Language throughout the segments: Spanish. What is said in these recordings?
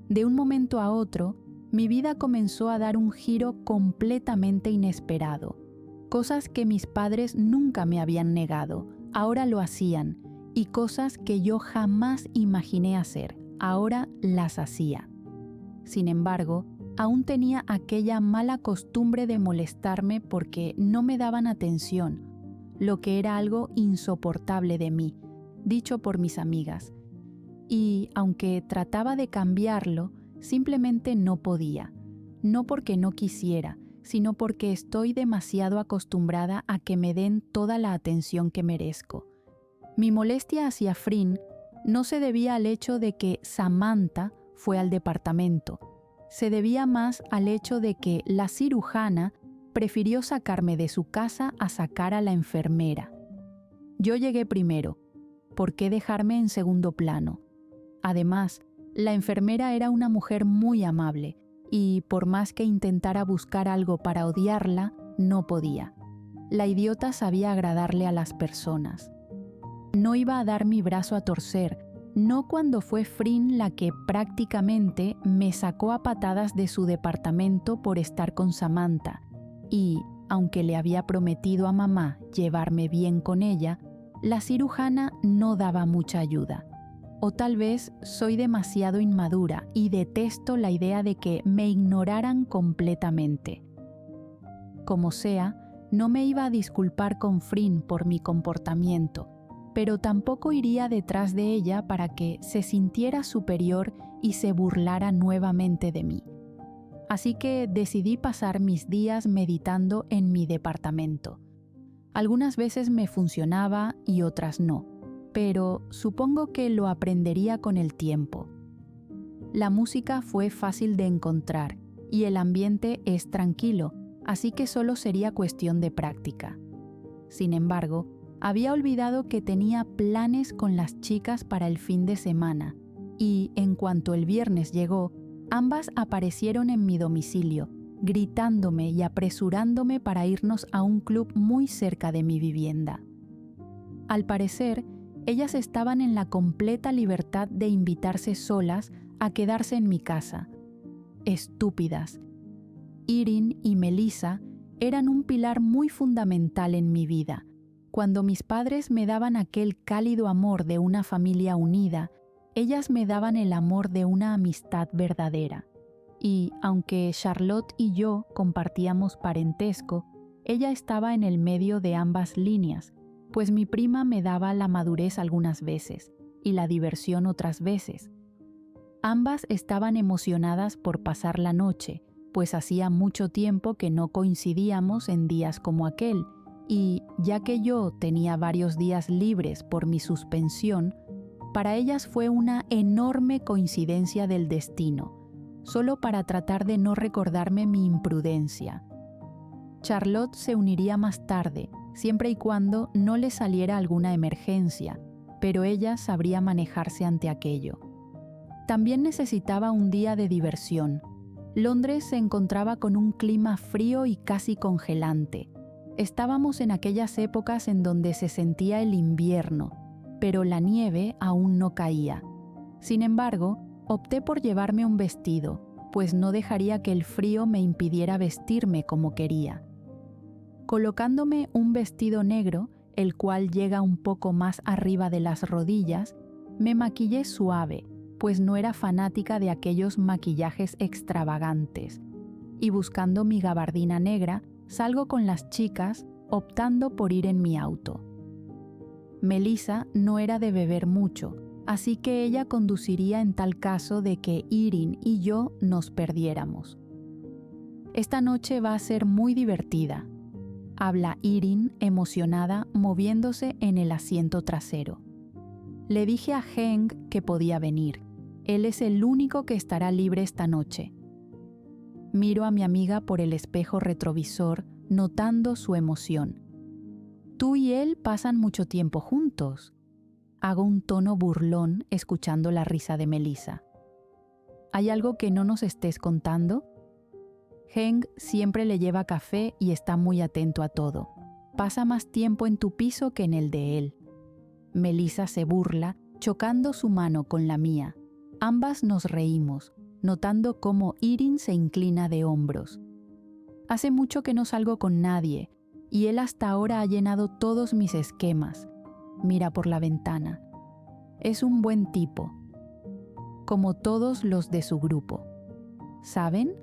De un momento a otro, mi vida comenzó a dar un giro completamente inesperado. Cosas que mis padres nunca me habían negado, ahora lo hacían, y cosas que yo jamás imaginé hacer, ahora las hacía. Sin embargo, aún tenía aquella mala costumbre de molestarme porque no me daban atención, lo que era algo insoportable de mí, dicho por mis amigas. Y aunque trataba de cambiarlo, simplemente no podía. No porque no quisiera, sino porque estoy demasiado acostumbrada a que me den toda la atención que merezco. Mi molestia hacia Frin no se debía al hecho de que Samantha fue al departamento. Se debía más al hecho de que la cirujana prefirió sacarme de su casa a sacar a la enfermera. Yo llegué primero. ¿Por qué dejarme en segundo plano? Además, la enfermera era una mujer muy amable y, por más que intentara buscar algo para odiarla, no podía. La idiota sabía agradarle a las personas. No iba a dar mi brazo a torcer, no cuando fue Frin la que prácticamente me sacó a patadas de su departamento por estar con Samantha, y, aunque le había prometido a mamá llevarme bien con ella, la cirujana no daba mucha ayuda. O tal vez soy demasiado inmadura y detesto la idea de que me ignoraran completamente. Como sea, no me iba a disculpar con Frin por mi comportamiento, pero tampoco iría detrás de ella para que se sintiera superior y se burlara nuevamente de mí. Así que decidí pasar mis días meditando en mi departamento. Algunas veces me funcionaba y otras no, pero supongo que lo aprendería con el tiempo. La música fue fácil de encontrar y el ambiente es tranquilo, así que solo sería cuestión de práctica. Sin embargo, había olvidado que tenía planes con las chicas para el fin de semana, y en cuanto el viernes llegó, ambas aparecieron en mi domicilio, gritándome y apresurándome para irnos a un club muy cerca de mi vivienda. Al parecer, ellas estaban en la completa libertad de invitarse solas a quedarse en mi casa. Estúpidas. Erin y Melissa eran un pilar muy fundamental en mi vida. Cuando mis padres me daban aquel cálido amor de una familia unida, ellas me daban el amor de una amistad verdadera. Y, aunque Charlotte y yo compartíamos parentesco, ella estaba en el medio de ambas líneas, pues mi prima me daba la madurez algunas veces y la diversión otras veces. Ambas estaban emocionadas por pasar la noche, pues hacía mucho tiempo que no coincidíamos en días como aquel, y ya que yo tenía varios días libres por mi suspensión, para ellas fue una enorme coincidencia del destino, solo para tratar de no recordarme mi imprudencia. Charlotte se uniría más tarde, siempre y cuando no le saliera alguna emergencia, pero ella sabría manejarse ante aquello. También necesitaba un día de diversión. Londres se encontraba con un clima frío y casi congelante. Estábamos en aquellas épocas en donde se sentía el invierno, pero la nieve aún no caía. Sin embargo, opté por llevarme un vestido, pues no dejaría que el frío me impidiera vestirme como quería. Colocándome un vestido negro, el cual llega un poco más arriba de las rodillas, me maquillé suave, pues no era fanática de aquellos maquillajes extravagantes, y buscando mi gabardina negra, salgo con las chicas, optando por ir en mi auto. Melissa no era de beber mucho, así que ella conduciría en tal caso de que Erin y yo nos perdiéramos. Esta noche va a ser muy divertida, habla Erin emocionada moviéndose en el asiento trasero. Le dije a Hank que podía venir. Él es el único que estará libre esta noche. Miro a mi amiga por el espejo retrovisor, notando su emoción. Tú y él pasan mucho tiempo juntos. Hago un tono burlón escuchando la risa de Melissa. ¿Hay algo que no nos estés contando? Hank siempre le lleva café y está muy atento a todo. pasa más tiempo en tu piso que en el de él. Melissa se burla, chocando su mano con la mía. Ambas nos reímos, notando cómo Irene se inclina de hombros. Hace mucho que no salgo con nadie, y él hasta ahora ha llenado todos mis esquemas. Mira por la ventana. Es un buen tipo, como todos los de su grupo. ¿Saben?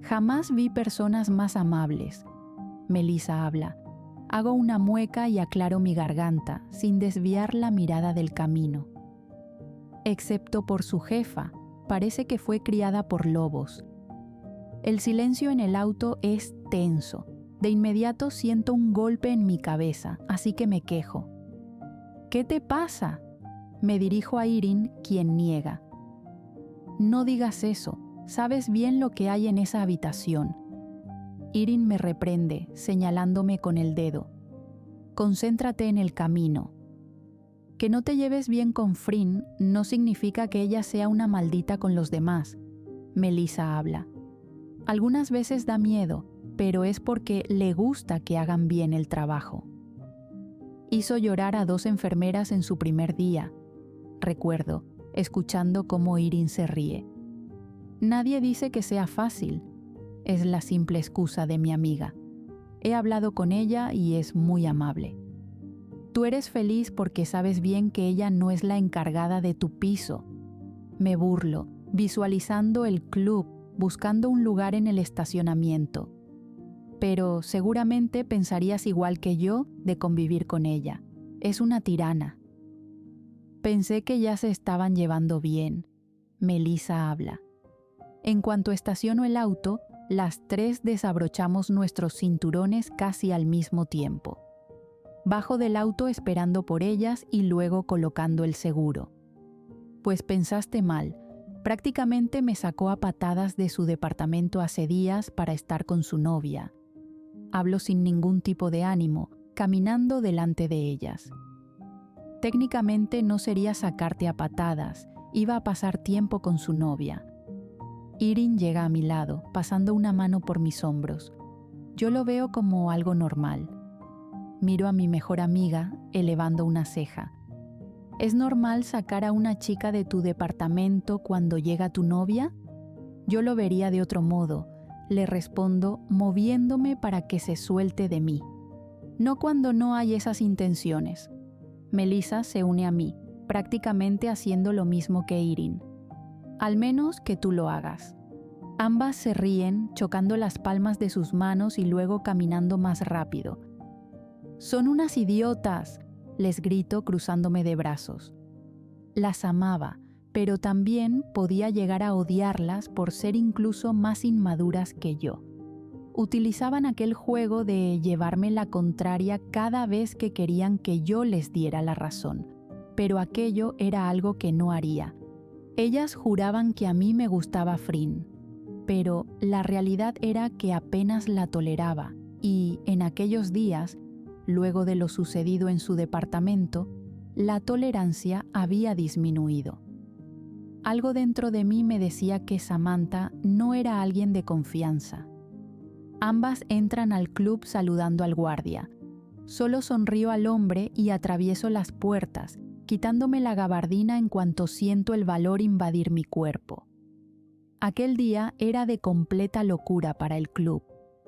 Jamás vi personas más amables. Melissa habla. Hago una mueca y aclaro mi garganta, sin desviar la mirada del camino. Excepto por su jefa, parece que fue criada por lobos. El silencio en el auto es tenso. De inmediato siento un golpe en mi cabeza, así que me quejo. ¿Qué te pasa? Me dirijo a Irene, quien niega. No digas eso, sabes bien lo que hay en esa habitación. Irene me reprende, señalándome con el dedo. Concéntrate en el camino. Que no te lleves bien con Frin no significa que ella sea una maldita con los demás. Melissa habla. Algunas veces da miedo, pero es porque le gusta que hagan bien el trabajo. Hizo llorar a 2 enfermeras en su primer día. Recuerdo, escuchando cómo Irene se ríe. Nadie dice que sea fácil. Es la simple excusa de mi amiga. He hablado con ella y es muy amable. Tú eres feliz porque sabes bien que ella no es la encargada de tu piso. Me burlo, visualizando el club, buscando un lugar en el estacionamiento. Pero seguramente pensarías igual que yo de convivir con ella. Es una tirana. Pensé que ya se estaban llevando bien. Melissa habla. En cuanto estaciono el auto, las 3 desabrochamos nuestros cinturones casi al mismo tiempo. Bajo del auto esperando por ellas y luego colocando el seguro. Pues pensaste mal. Prácticamente me sacó a patadas de su departamento hace días para estar con su novia. Hablo sin ningún tipo de ánimo, caminando delante de ellas. Técnicamente no sería sacarte a patadas, iba a pasar tiempo con su novia. Irene llega a mi lado, pasando una mano por mis hombros. Yo lo veo como algo normal. Miro a mi mejor amiga, elevando una ceja. ¿Es normal sacar a una chica de tu departamento cuando llega tu novia? Yo lo vería de otro modo, le respondo moviéndome para que se suelte de mí. No cuando no hay esas intenciones. Melissa se une a mí, prácticamente haciendo lo mismo que Irene. Al menos que tú lo hagas. Ambas se ríen, chocando las palmas de sus manos y luego caminando más rápido. «Son unas idiotas», les grito cruzándome de brazos. Las amaba, pero también podía llegar a odiarlas por ser incluso más inmaduras que yo. Utilizaban aquel juego de llevarme la contraria cada vez que querían que yo les diera la razón, pero aquello era algo que no haría. Ellas juraban que a mí me gustaba Frin, pero la realidad era que apenas la toleraba y, en aquellos días, luego de lo sucedido en su departamento, la tolerancia había disminuido. Algo dentro de mí me decía que Samantha no era alguien de confianza. Ambas entran al club saludando al guardia. Solo sonrío al hombre y atravieso las puertas, quitándome la gabardina en cuanto siento el valor invadir mi cuerpo. Aquel día era de completa locura para el club.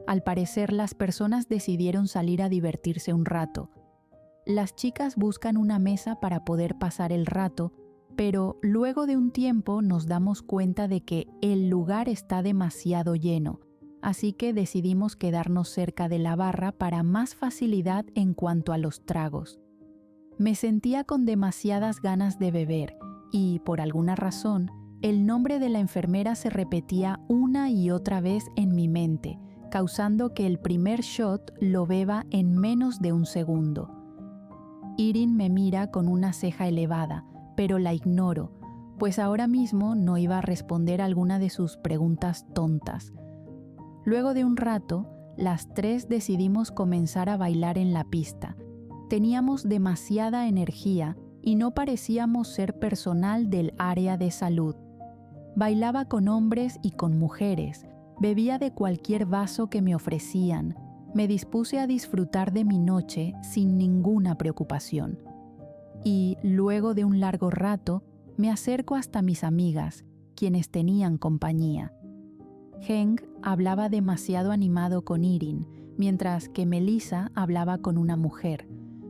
Al parecer, las personas decidieron salir a divertirse un rato. Las chicas buscan una mesa para poder pasar el rato, pero luego de un tiempo nos damos cuenta de que el lugar está demasiado lleno, así que decidimos quedarnos cerca de la barra para más facilidad en cuanto a los tragos. Me sentía con demasiadas ganas de beber y, por alguna razón, el nombre de la enfermera se repetía una y otra vez en mi mente, causando que el primer shot lo beba en menos de un segundo. Irene me mira con una ceja elevada, pero la ignoro, pues ahora mismo no iba a responder alguna de sus preguntas tontas. Luego de un rato, las 3 decidimos comenzar a bailar en la pista. Teníamos demasiada energía y no parecíamos ser personal del área de salud. Bailaba con hombres y con mujeres, bebía de cualquier vaso que me ofrecían, Me dispuse a disfrutar de mi noche sin ninguna preocupación. Y luego de un largo rato, me acerco hasta mis amigas, quienes tenían compañía. Henk hablaba demasiado animado con Irene, mientras que Melissa hablaba con una mujer.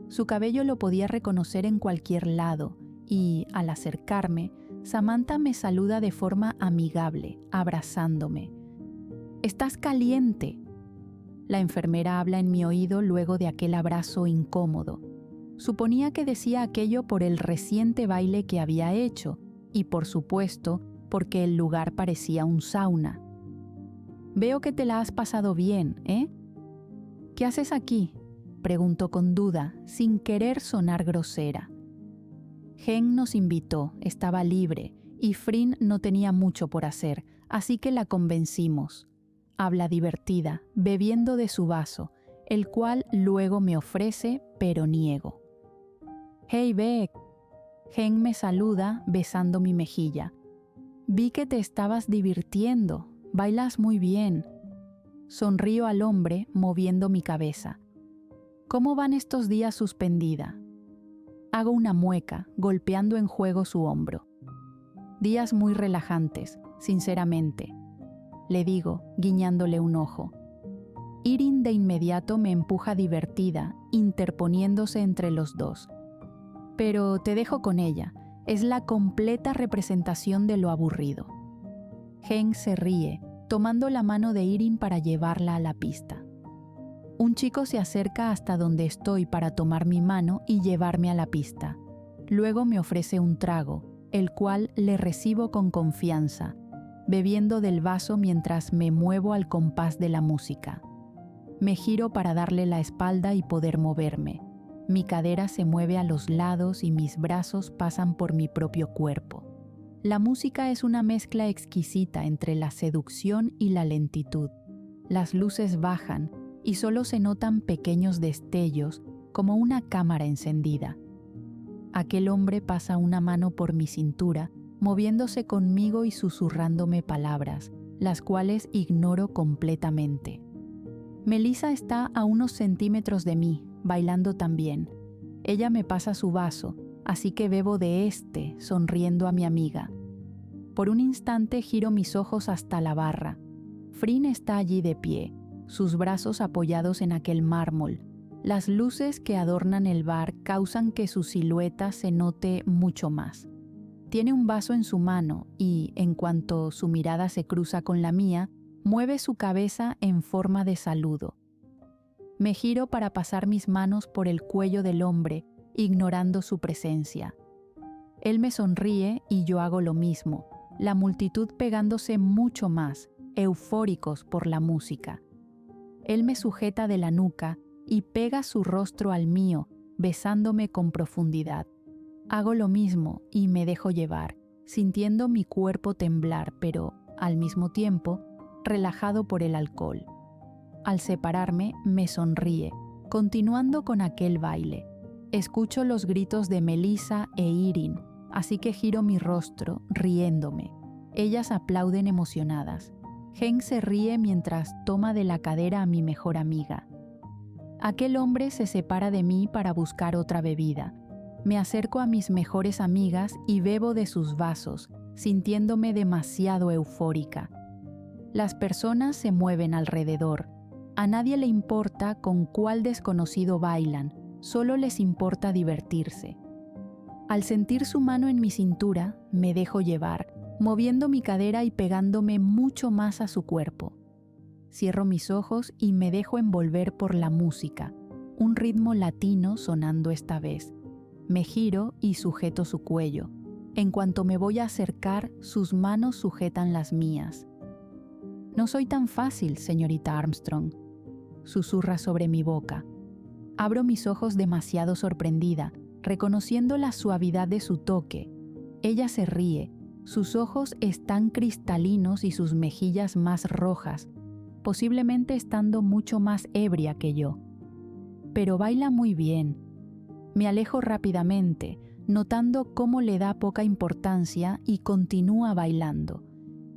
Su cabello lo podía reconocer en cualquier lado y, al acercarme, Samantha me saluda de forma amigable, abrazándome. «¡Estás caliente!». La enfermera habla en mi oído luego de aquel abrazo incómodo. Suponía que decía aquello por el reciente baile que había hecho y, por supuesto, porque el lugar parecía un sauna. «Veo que te la has pasado bien, ¿eh?». «¿Qué haces aquí?», preguntó con duda, sin querer sonar grosera. Henk nos invitó, estaba libre, y Frin no tenía mucho por hacer, así que la convencimos. Habla divertida, bebiendo de su vaso, el cual luego me ofrece, pero niego. «Hey, Beck». Henk me saluda besando mi mejilla. «Vi que te estabas divirtiendo, bailas muy bien». Sonrío al hombre moviendo mi cabeza. «¿Cómo van estos días suspendida?». Hago una mueca, golpeando en juego su hombro. «Días muy relajantes, sinceramente», le digo, guiñándole un ojo. Irene de inmediato me empuja divertida, interponiéndose entre los dos. «Pero te dejo con ella, es la completa representación de lo aburrido». Henk se ríe, tomando la mano de Irene para llevarla a la pista. Un chico se acerca hasta donde estoy para tomar mi mano y llevarme a la pista. Luego me ofrece un trago, el cual le recibo con confianza, bebiendo del vaso mientras me muevo al compás de la música. Me giro para darle la espalda y poder moverme. Mi cadera se mueve a los lados y mis brazos pasan por mi propio cuerpo. La música es una mezcla exquisita entre la seducción y la lentitud. Las luces bajan y solo se notan pequeños destellos como una cámara encendida. Aquel hombre pasa una mano por mi cintura, moviéndose conmigo y susurrándome palabras, las cuales ignoro completamente. Melissa está a unos centímetros de mí, bailando también. Ella me pasa su vaso, así que bebo de este, sonriendo a mi amiga. Por un instante giro mis ojos hasta la barra. Frin está allí de pie, sus brazos apoyados en aquel mármol. Las luces que adornan el bar causan que su silueta se note mucho más. Tiene un vaso en su mano y, en cuanto su mirada se cruza con la mía, mueve su cabeza en forma de saludo. Me giro para pasar mis manos por el cuello del hombre, ignorando su presencia. Él me sonríe y yo hago lo mismo, la multitud pegándose mucho más, eufóricos por la música. Él me sujeta de la nuca y pega su rostro al mío, besándome con profundidad. Hago lo mismo y me dejo llevar, sintiendo mi cuerpo temblar, pero, al mismo tiempo, relajado por el alcohol. Al separarme, me sonríe, continuando con aquel baile. Escucho los gritos de Melissa e Irene, así que giro mi rostro, riéndome. Ellas aplauden emocionadas. Henk se ríe mientras toma de la cadera a mi mejor amiga. Aquel hombre se separa de mí para buscar otra bebida. Me acerco a mis mejores amigas y bebo de sus vasos, sintiéndome demasiado eufórica. Las personas se mueven alrededor. A nadie le importa con cuál desconocido bailan, solo les importa divertirse. Al sentir su mano en mi cintura, me dejo llevar, moviendo mi cadera y pegándome mucho más a su cuerpo. Cierro mis ojos y me dejo envolver por la música, un ritmo latino sonando esta vez. Me giro y sujeto su cuello. En cuanto me voy a acercar, sus manos sujetan las mías. «No soy tan fácil, señorita Armstrong», susurra sobre mi boca. Abro mis ojos demasiado sorprendida, reconociendo la suavidad de su toque. Ella se ríe, sus ojos están cristalinos y sus mejillas más rojas, posiblemente estando mucho más ebria que yo. Pero baila muy bien. Me alejo rápidamente, notando cómo le da poca importancia y continúa bailando.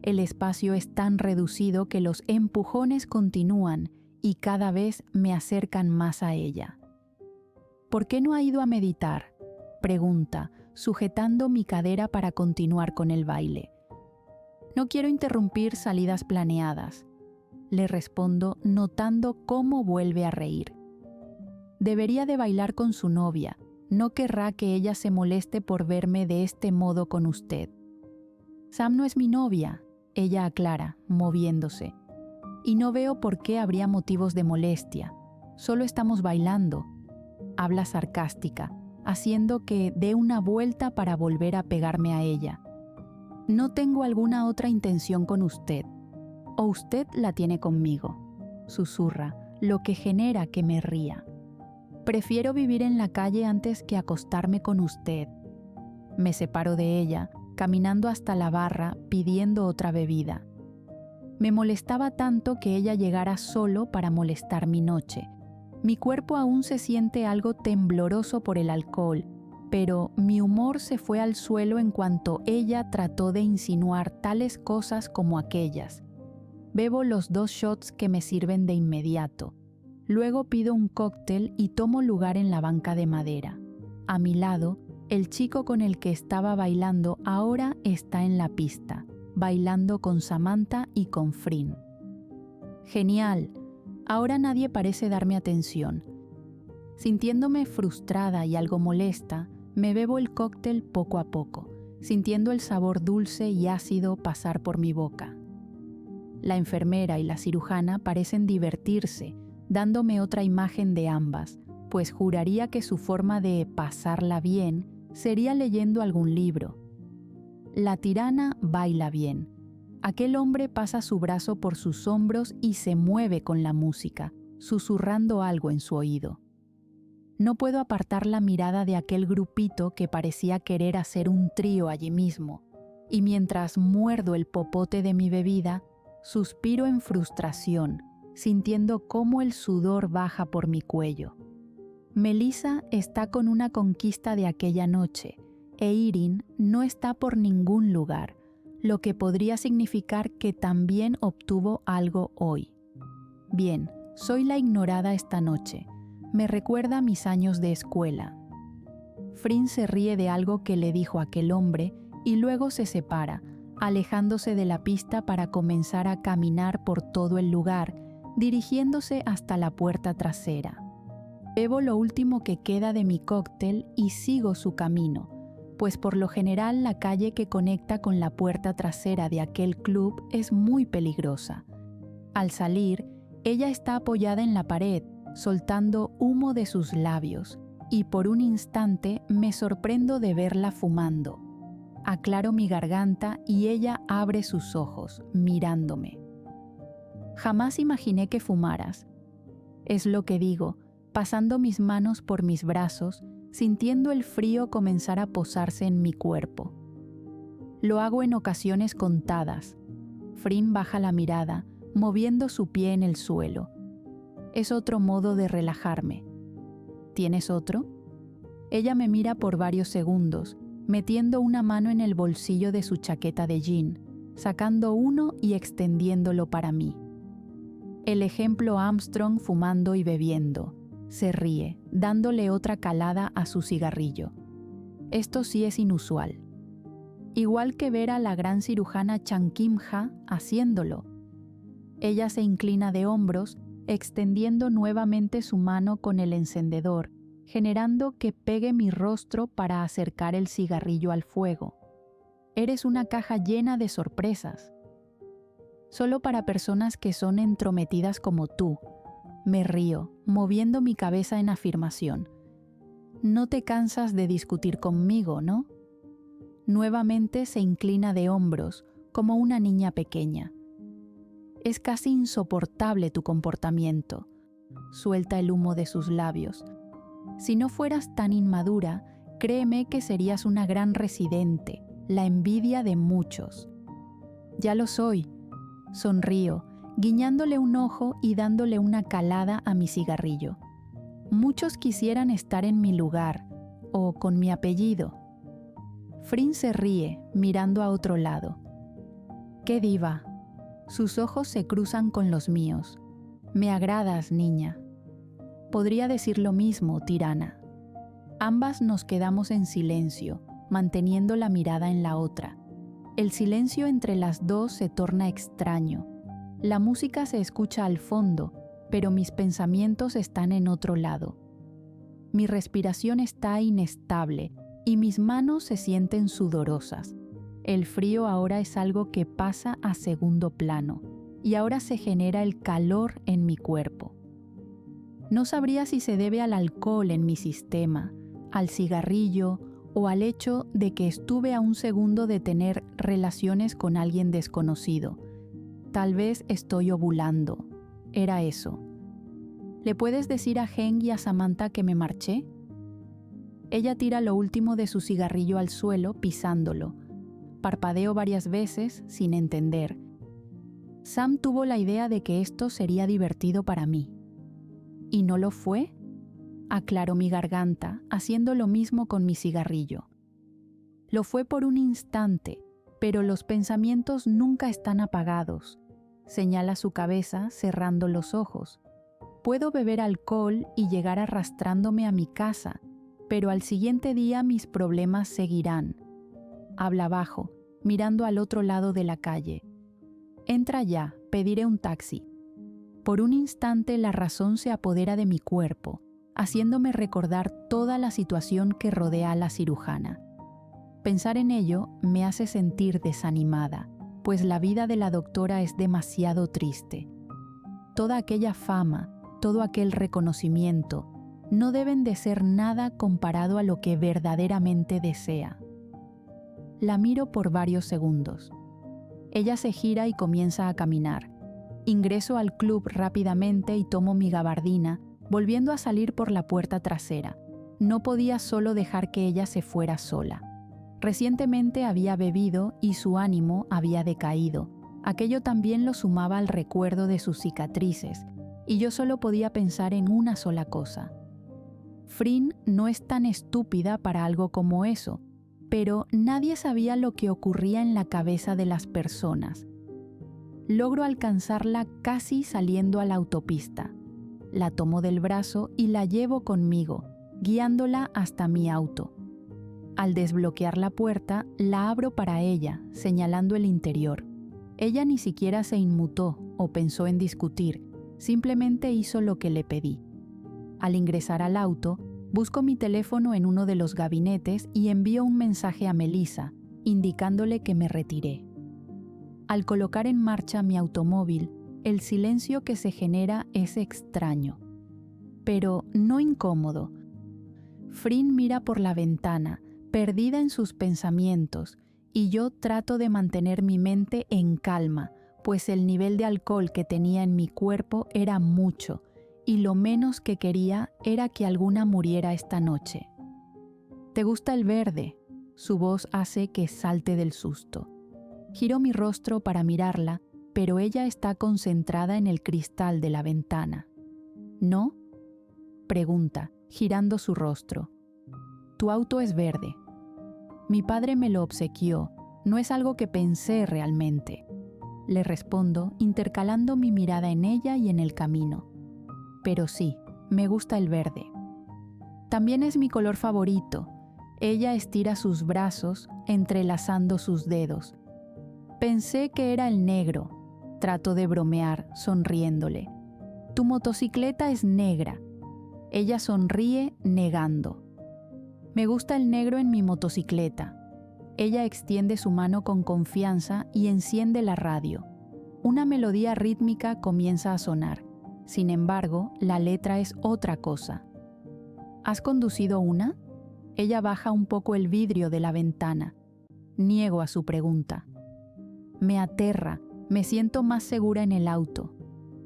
El espacio es tan reducido que los empujones continúan y cada vez me acercan más a ella. ¿Por qué no ha ido a meditar?, pregunta, sujetando mi cadera para continuar con el baile. No quiero interrumpir salidas planeadas, le respondo notando cómo vuelve a reír. Debería de bailar con su novia, no querrá que ella se moleste por verme de este modo con usted. Sam no es mi novia, ella aclara, moviéndose. Y no veo por qué habría motivos de molestia, solo estamos bailando. Habla sarcástica, haciendo que dé una vuelta para volver a pegarme a ella. No tengo alguna otra intención con usted, o usted la tiene conmigo, susurra, lo que genera que me ría. Prefiero vivir en la calle antes que acostarme con usted. Me separo de ella, caminando hasta la barra pidiendo otra bebida. Me molestaba tanto que ella llegara solo para molestar mi noche. Mi cuerpo aún se siente algo tembloroso por el alcohol, pero mi humor se fue al suelo en cuanto ella trató de insinuar tales cosas como aquellas. Bebo los 2 shots que me sirven de inmediato. Luego pido un cóctel y tomo lugar en la banca de madera. A mi lado, el chico con el que estaba bailando ahora está en la pista, bailando con Samantha y con Frin. Genial. Ahora nadie parece darme atención. Sintiéndome frustrada y algo molesta, me bebo el cóctel poco a poco, sintiendo el sabor dulce y ácido pasar por mi boca. La enfermera y la cirujana parecen divertirse, dándome otra imagen de ambas, pues juraría que su forma de pasarla bien sería leyendo algún libro. La tirana baila bien. Aquel hombre pasa su brazo por sus hombros y se mueve con la música, susurrando algo en su oído. No puedo apartar la mirada de aquel grupito que parecía querer hacer un trío allí mismo, y mientras muerdo el popote de mi bebida, suspiro en frustración, sintiendo cómo el sudor baja por mi cuello. Melissa está con una conquista de aquella noche, e Irene no está por ningún lugar, lo que podría significar que también obtuvo algo hoy. Bien, soy la ignorada esta noche. Me recuerda mis años de escuela. Frin se ríe de algo que le dijo aquel hombre y luego se separa, alejándose de la pista para comenzar a caminar por todo el lugar, dirigiéndose hasta la puerta trasera. Bebo lo último que queda de mi cóctel y sigo su camino, pues por lo general la calle que conecta con la puerta trasera de aquel club es muy peligrosa. Al salir, ella está apoyada en la pared, soltando humo de sus labios, y por un instante me sorprendo de verla fumando. Aclaro mi garganta y ella abre sus ojos, mirándome. Jamás imaginé que fumaras. Es lo que digo, pasando mis manos por mis brazos, sintiendo el frío comenzar a posarse en mi cuerpo. Lo hago en ocasiones contadas. Frin baja la mirada, moviendo su pie en el suelo. Es otro modo de relajarme. ¿Tienes otro? Ella me mira por varios segundos, metiendo una mano en el bolsillo de su chaqueta de jean, sacando uno y extendiéndolo para mí. El ejemplo Armstrong fumando y bebiendo. Se ríe, dándole otra calada a su cigarrillo. Esto sí es inusual. Igual que ver a la gran cirujana Chan Kim-ha haciéndolo. Ella se inclina de hombros, extendiendo nuevamente su mano con el encendedor, generando que pegue mi rostro para acercar el cigarrillo al fuego. Eres una caja llena de sorpresas. Solo para personas que son entrometidas como tú. Me río, moviendo mi cabeza en afirmación. No te cansas de discutir conmigo, ¿no? Nuevamente se inclina de hombros, como una niña pequeña. Es casi insoportable tu comportamiento. Suelta el humo de sus labios. Si no fueras tan inmadura, créeme que serías una gran residente, la envidia de muchos. Ya lo soy. Sonrío, guiñándole un ojo y dándole una calada a mi cigarrillo. Muchos quisieran estar en mi lugar, o con mi apellido. Frin se ríe, mirando a otro lado. ¡Qué diva! Sus ojos se cruzan con los míos. Me agradas, niña. Podría decir lo mismo, tirana. Ambas nos quedamos en silencio, manteniendo la mirada en la otra. El silencio entre las dos se torna extraño. La música se escucha al fondo, pero mis pensamientos están en otro lado. Mi respiración está inestable y mis manos se sienten sudorosas. El frío ahora es algo que pasa a segundo plano y ahora se genera el calor en mi cuerpo. No sabría si se debe al alcohol en mi sistema, al cigarrillo o al hecho de que estuve a un segundo de tener relaciones con alguien desconocido. Tal vez estoy ovulando. Era eso. ¿Le puedes decir a Heng y a Samantha que me marché? Ella tira lo último de su cigarrillo al suelo, pisándolo. Parpadeo varias veces, sin entender. Sam tuvo la idea de que esto sería divertido para mí. ¿Y no lo fue? Aclaró mi garganta, haciendo lo mismo con mi cigarrillo. Lo fue por un instante, pero los pensamientos nunca están apagados. Señala su cabeza, cerrando los ojos. Puedo beber alcohol y llegar arrastrándome a mi casa, pero al siguiente día mis problemas seguirán. Habla bajo, mirando al otro lado de la calle. Entra ya, pediré un taxi. Por un instante la razón se apodera de mi cuerpo, haciéndome recordar toda la situación que rodea a la cirujana. Pensar en ello me hace sentir desanimada, pues la vida de la doctora es demasiado triste. Toda aquella fama, todo aquel reconocimiento, no deben de ser nada comparado a lo que verdaderamente desea. La miro por varios segundos. Ella se gira y comienza a caminar. Ingreso al club rápidamente y tomo mi gabardina, volviendo a salir por la puerta trasera. No podía solo dejar que ella se fuera sola. Recientemente había bebido y su ánimo había decaído. Aquello también lo sumaba al recuerdo de sus cicatrices, y yo solo podía pensar en una sola cosa. Frin no es tan estúpida para algo como eso, pero nadie sabía lo que ocurría en la cabeza de las personas. Logro alcanzarla casi saliendo a la autopista. La tomo del brazo y la llevo conmigo, guiándola hasta mi auto. Al desbloquear la puerta, la abro para ella, señalando el interior. Ella ni siquiera se inmutó o pensó en discutir, simplemente hizo lo que le pedí. Al ingresar al auto, busco mi teléfono en uno de los gabinetes y envío un mensaje a Melissa, indicándole que me retiré. Al colocar en marcha mi automóvil, el silencio que se genera es extraño, pero no incómodo. Frin mira por la ventana, perdida en sus pensamientos, y yo trato de mantener mi mente en calma, pues el nivel de alcohol que tenía en mi cuerpo era mucho, y lo menos que quería era que alguna muriera esta noche. ¿Te gusta el verde? Su voz hace que salte del susto. Giro mi rostro para mirarla, pero ella está concentrada en el cristal de la ventana. ¿No? Pregunta, girando su rostro. Tu auto es verde. Mi padre me lo obsequió, no es algo que pensé realmente. Le respondo, intercalando mi mirada en ella y en el camino. Pero sí, me gusta el verde. También es mi color favorito. Ella estira sus brazos, entrelazando sus dedos. Pensé que era el negro. Trato de bromear, sonriéndole. Tu motocicleta es negra. Ella sonríe, negando. Me gusta el negro en mi motocicleta. Ella extiende su mano con confianza y enciende la radio. Una melodía rítmica comienza a sonar. Sin embargo, la letra es otra cosa. ¿Has conducido una? Ella baja un poco el vidrio de la ventana. Niego a su pregunta. Me aterra, me siento más segura en el auto.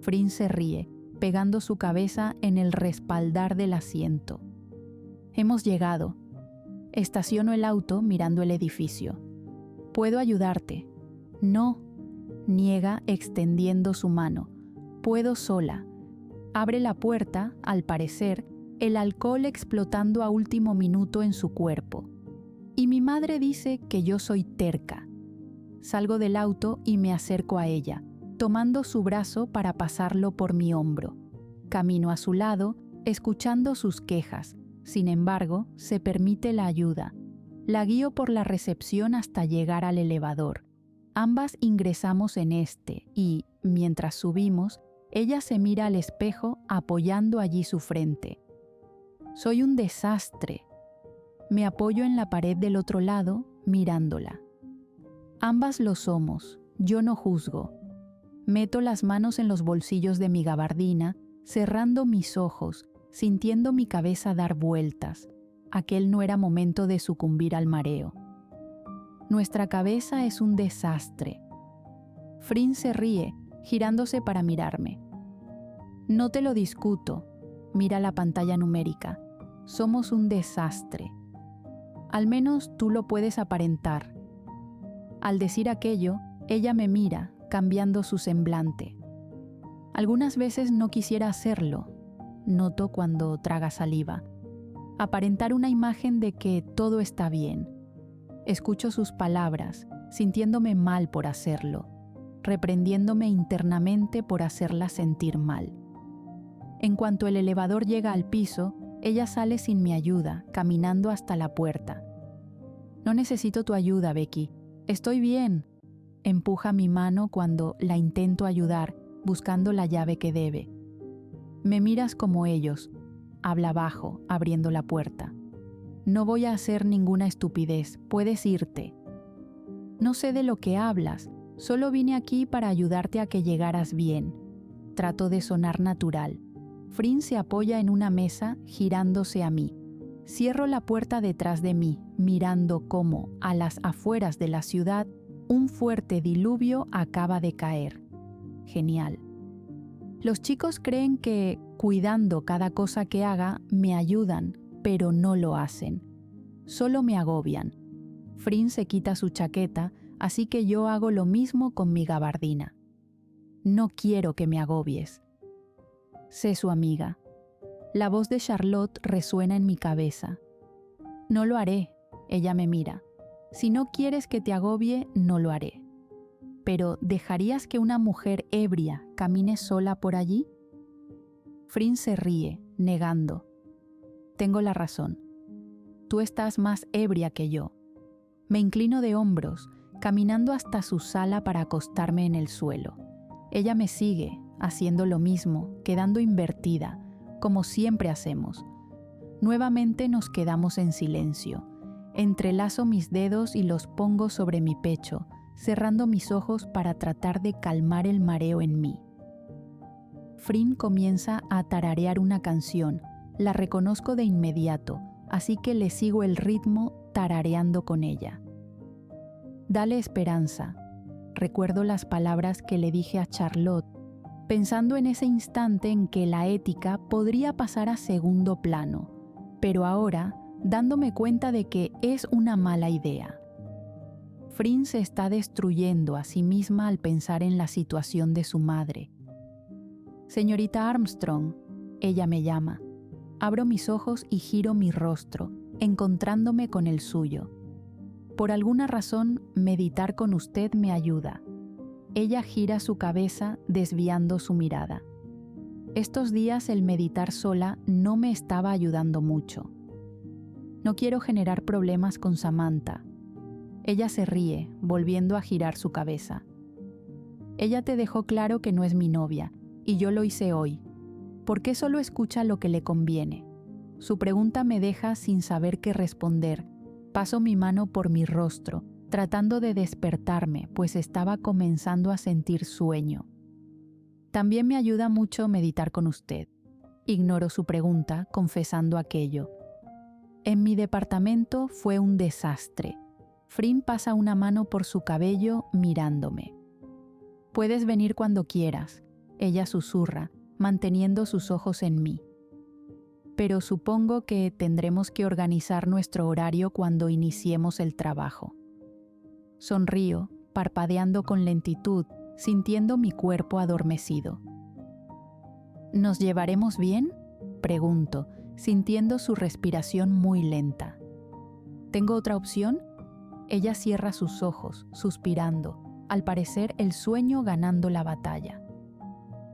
Frin se ríe, pegando su cabeza en el respaldar del asiento. Hemos llegado. Estaciono el auto mirando el edificio. ¿Puedo ayudarte? No, niega extendiendo su mano. Puedo sola. Abre la puerta, al parecer, el alcohol explotando a último minuto en su cuerpo. Y mi madre dice que yo soy terca. Salgo del auto y me acerco a ella. tomando su brazo para pasarlo por mi hombro. Camino a su lado, escuchando sus quejas. Sin embargo, se permite la ayuda. La guío por la recepción hasta llegar al elevador. Ambas ingresamos en este y, mientras subimos, ella se mira al espejo apoyando allí su frente. Soy un desastre. Me apoyo en la pared del otro lado, mirándola. Ambas lo somos, yo no juzgo. Meto las manos en los bolsillos de mi gabardina, cerrando mis ojos, sintiendo mi cabeza dar vueltas. Aquel no era momento de sucumbir al mareo. Nuestra cabeza es un desastre. Frin se ríe, girándose para mirarme. No te lo discuto. Mira la pantalla numérica. Somos un desastre. Al menos tú lo puedes aparentar. Al decir aquello, ella me mira, cambiando su semblante. Algunas veces no quisiera hacerlo. Noto cuando traga saliva. Aparentar una imagen de que todo está bien. Escucho sus palabras, sintiéndome mal por hacerlo, reprendiéndome internamente por hacerla sentir mal. En cuanto el elevador llega al piso, ella sale sin mi ayuda, caminando hasta la puerta. No necesito tu ayuda, Becky. Estoy bien. Empuja mi mano cuando la intento ayudar, buscando la llave que debe. Me miras como ellos. Habla bajo, abriendo la puerta. No voy a hacer ninguna estupidez. Puedes irte. No sé de lo que hablas. Solo vine aquí para ayudarte a que llegaras bien. Trato de sonar natural. Frin se apoya en una mesa, girándose a mí. Cierro la puerta detrás de mí, mirando cómo, a las afueras de la ciudad, un fuerte diluvio acaba de caer. Genial. Los chicos creen que, cuidando cada cosa que haga, me ayudan, pero no lo hacen. Solo me agobian. Frin se quita su chaqueta, así que yo hago lo mismo con mi gabardina. No quiero que me agobies. Sé su amiga. La voz de Charlotte resuena en mi cabeza. No lo haré, ella me mira. Si no quieres que te agobie, no lo haré. Pero, ¿dejarías que una mujer ebria camine sola por allí? Frin se ríe, negando. Tengo la razón. Tú estás más ebria que yo. Me inclino de hombros, caminando hasta su sala para acostarme en el suelo. Ella me sigue, haciendo lo mismo, quedando invertida, como siempre hacemos. Nuevamente nos quedamos en silencio. Entrelazo mis dedos y los pongo sobre mi pecho, cerrando mis ojos para tratar de calmar el mareo en mí. Frin comienza a tararear una canción. La reconozco de inmediato, así que le sigo el ritmo tarareando con ella. Dale esperanza. Recuerdo las palabras que le dije a Charlotte, pensando en ese instante en que la ética podría pasar a segundo plano, pero ahora dándome cuenta de que es una mala idea. Frin se está destruyendo a sí misma al pensar en la situación de su madre. Señorita Armstrong, ella me llama. Abro mis ojos y giro mi rostro, encontrándome con el suyo. Por alguna razón, meditar con usted me ayuda. Ella gira su cabeza, desviando su mirada. Estos días el meditar sola no me estaba ayudando mucho. No quiero generar problemas con Samantha. Ella se ríe, volviendo a girar su cabeza. Ella te dejó claro que no es mi novia, y yo lo hice hoy. ¿Por qué solo escucha lo que le conviene? Su pregunta me deja sin saber qué responder. Paso mi mano por mi rostro, tratando de despertarme, pues estaba comenzando a sentir sueño. También me ayuda mucho meditar con usted. Ignoro su pregunta, confesando aquello. En mi departamento fue un desastre. Frin pasa una mano por su cabello, mirándome. Puedes venir cuando quieras, ella susurra, manteniendo sus ojos en mí. Pero supongo que tendremos que organizar nuestro horario cuando iniciemos el trabajo. Sonrío, parpadeando con lentitud, sintiendo mi cuerpo adormecido. ¿Nos llevaremos bien?, pregunto, sintiendo su respiración muy lenta. ¿Tengo otra opción? Ella cierra sus ojos, suspirando, al parecer el sueño ganando la batalla.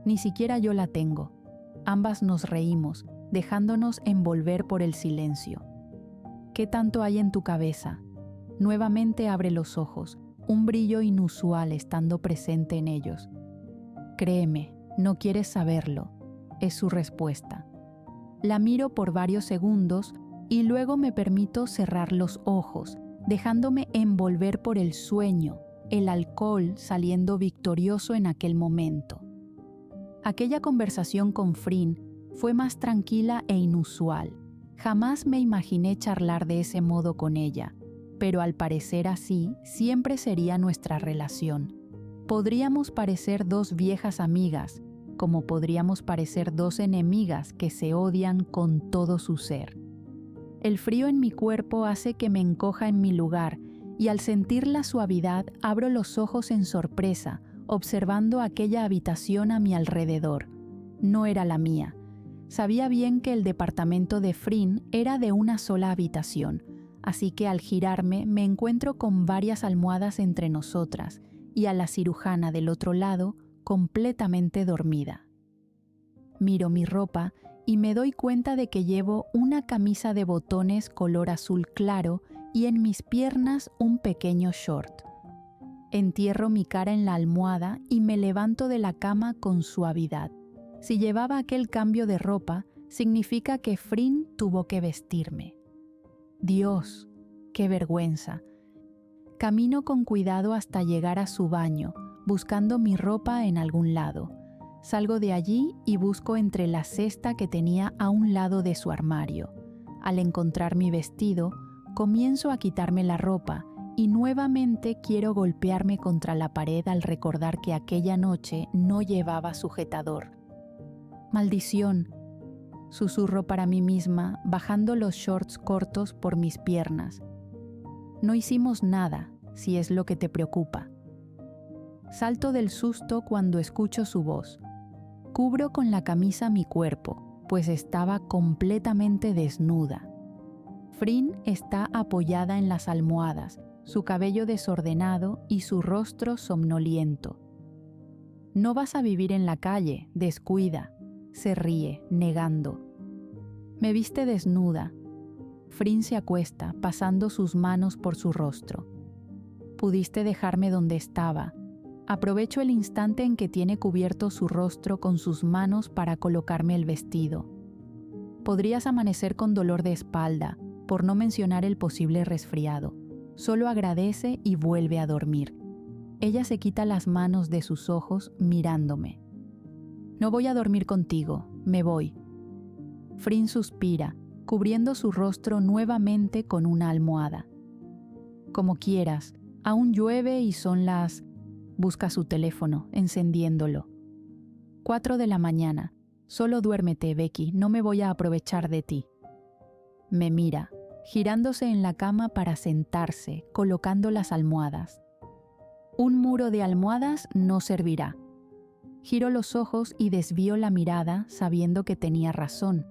Ni siquiera yo la tengo. Ambas nos reímos, dejándonos envolver por el silencio. ¿Qué tanto hay en tu cabeza? Nuevamente abre los ojos, un brillo inusual estando presente en ellos. Créeme, no quieres saberlo, es su respuesta. La miro por varios segundos y luego me permito cerrar los ojos, dejándome envolver por el sueño, el alcohol saliendo victorioso en aquel momento. Aquella conversación con Frin fue más tranquila e inusual. Jamás me imaginé charlar de ese modo con ella, pero al parecer así siempre sería nuestra relación. Podríamos parecer dos viejas amigas, como podríamos parecer dos enemigas que se odian con todo su ser. El frío en mi cuerpo hace que me encoja en mi lugar y al sentir la suavidad abro los ojos en sorpresa, observando aquella habitación a mi alrededor. No era la mía. Sabía bien que el departamento de Frin era de una sola habitación, así que al girarme me encuentro con varias almohadas entre nosotras y a la cirujana del otro lado completamente dormida. Miro mi ropa y me doy cuenta de que llevo una camisa de botones color azul claro y en mis piernas un pequeño short. Entierro mi cara en la almohada y me levanto de la cama con suavidad. Si llevaba aquel cambio de ropa, significa que Frin tuvo que vestirme. Dios, qué vergüenza. Camino con cuidado hasta llegar a su baño, buscando mi ropa en algún lado. Salgo de allí y busco entre la cesta que tenía a un lado de su armario. Al encontrar mi vestido, comienzo a quitarme la ropa y nuevamente quiero golpearme contra la pared al recordar que aquella noche no llevaba sujetador. Maldición, susurro para mí misma, bajando los shorts cortos por mis piernas. No hicimos nada, si es lo que te preocupa. Salto del susto cuando escucho su voz. Cubro con la camisa mi cuerpo, pues estaba completamente desnuda. Frin está apoyada en las almohadas, su cabello desordenado y su rostro somnoliento. No vas a vivir en la calle, descuida. Se ríe, negando. Me viste desnuda. Frin se acuesta, pasando sus manos por su rostro. Pudiste dejarme donde estaba. Aprovecho el instante en que tiene cubierto su rostro con sus manos para colocarme el vestido. Podrías amanecer con dolor de espalda, por no mencionar el posible resfriado. Solo agradece y vuelve a dormir. Ella se quita las manos de sus ojos mirándome. No voy a dormir contigo, me voy. Frin suspira, cubriendo su rostro nuevamente con una almohada. Como quieras, aún llueve y son las... Busca su teléfono, encendiéndolo. 4 de la mañana. Solo duérmete, Becky, no me voy a aprovechar de ti. Me mira, girándose en la cama para sentarse, colocando las almohadas. Un muro de almohadas no servirá. Giro los ojos y desvío la mirada sabiendo que tenía razón.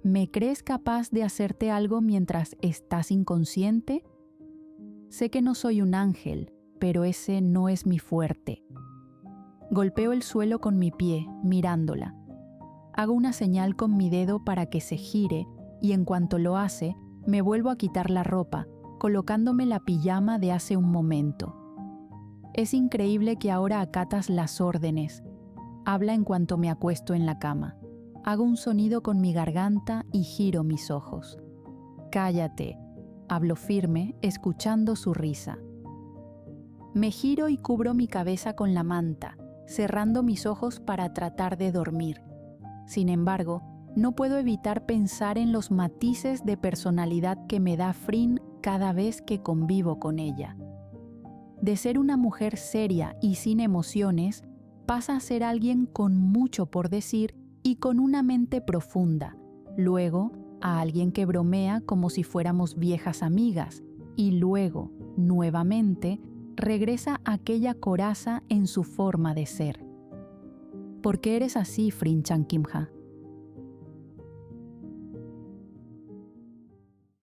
¿Me crees capaz de hacerte algo mientras estás inconsciente? Sé que no soy un ángel, pero ese no es mi fuerte. Golpeo el suelo con mi pie, mirándola. Hago una señal con mi dedo para que se gire y en cuanto lo hace, me vuelvo a quitar la ropa, colocándome la pijama de hace un momento. Es increíble que ahora acatas las órdenes. Habla en cuanto me acuesto en la cama. Hago un sonido con mi garganta y giro mis ojos. Cállate. Hablo firme, escuchando su risa. Me giro y cubro mi cabeza con la manta, cerrando mis ojos para tratar de dormir. Sin embargo, no puedo evitar pensar en los matices de personalidad que me da Frin cada vez que convivo con ella. De ser una mujer seria y sin emociones, pasa a ser alguien con mucho por decir y con una mente profunda. Luego, a alguien que bromea como si fuéramos viejas amigas. Y luego, nuevamente, regresa aquella coraza en su forma de ser. ¿Por qué eres así, Frin Chankimha?